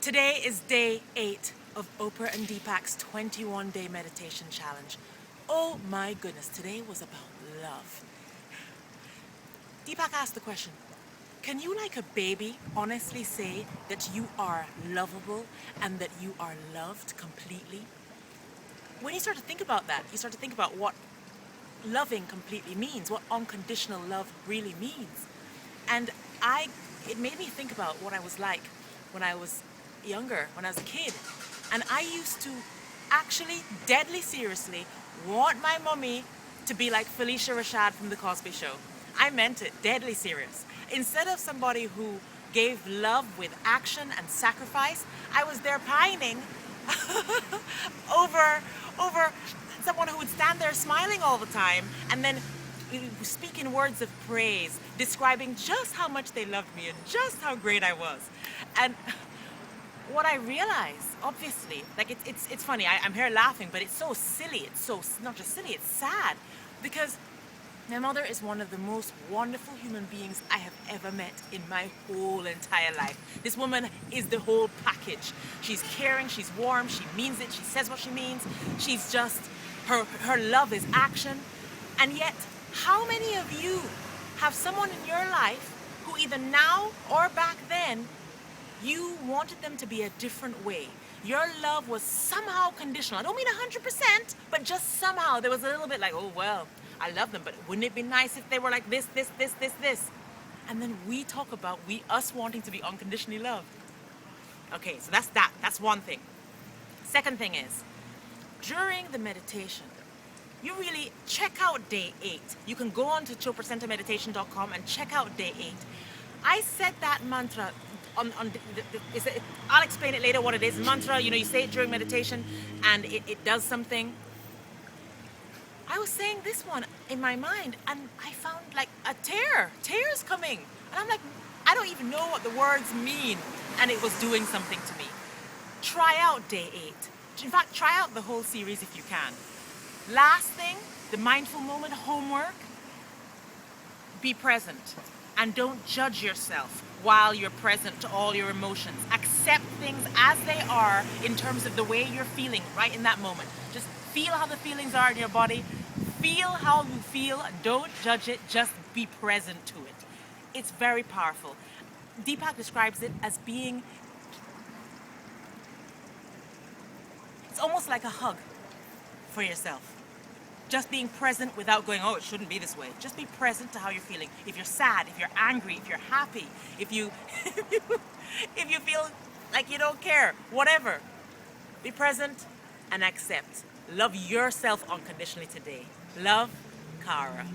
Today is day 8 of Oprah and Deepak's 21-day meditation challenge. Oh my goodness, today was about love. Deepak asked the question, can you, like a baby, honestly say that you are lovable and that you are loved completely? When you start to think about that, you start to think about what loving completely means, what unconditional love really means. And it made me think about what I was like when I was younger, when I was a kid. And I used to actually, deadly seriously, want my mummy to be like Felicia Rashad from The Cosby Show. I meant it, deadly serious. Instead of somebody who gave love with action and sacrifice, I was there pining over someone who would stand there smiling all the time and then speak in words of praise, describing just how much they loved me and just how great I was. And what I realized, obviously, like it's funny, I'm here laughing, but it's so silly, it's so, not just silly, it's sad, because my mother is one of the most wonderful human beings I have ever met in my whole entire life. This woman is the whole package. She's caring, she's warm, she means it, she says what she means. She's just, her love is action. And yet, how many of you have someone in your life who either now or back then, you wanted them to be a different way? Your love was somehow conditional. I don't mean 100%, but just somehow there was a little bit like, oh, well, I love them, but wouldn't it be nice if they were like this? And then we talk about us wanting to be unconditionally loved. Okay, so that's that. That's one thing. Second thing is, during the meditation, you really check out day 8. You can go on to chopracentermeditation.com and check out day 8. I said that mantra I'll explain it later what it is. Mantra, you say it during meditation and it does something. I was saying this one in my mind and I found like a tears coming. And I'm like, I don't even know what the words mean. And it was doing something to me. Try out day 8. In fact, try out the whole series if you can. Last thing, the mindful moment homework. Be present and don't judge yourself while you're present to all your emotions. Accept things as they are in terms of the way you're feeling right in that moment. Just feel how the feelings are in your body. Feel how you feel. Don't judge it. Just be present to it. It's very powerful. Deepak describes it as being, it's almost like a hug for yourself. Just being present without going, oh, it shouldn't be this way. Just be present to how you're feeling. If you're sad, if you're angry, if you're happy, if you if you feel like you don't care, whatever. Be present and accept. Love yourself unconditionally today. Love, Cara.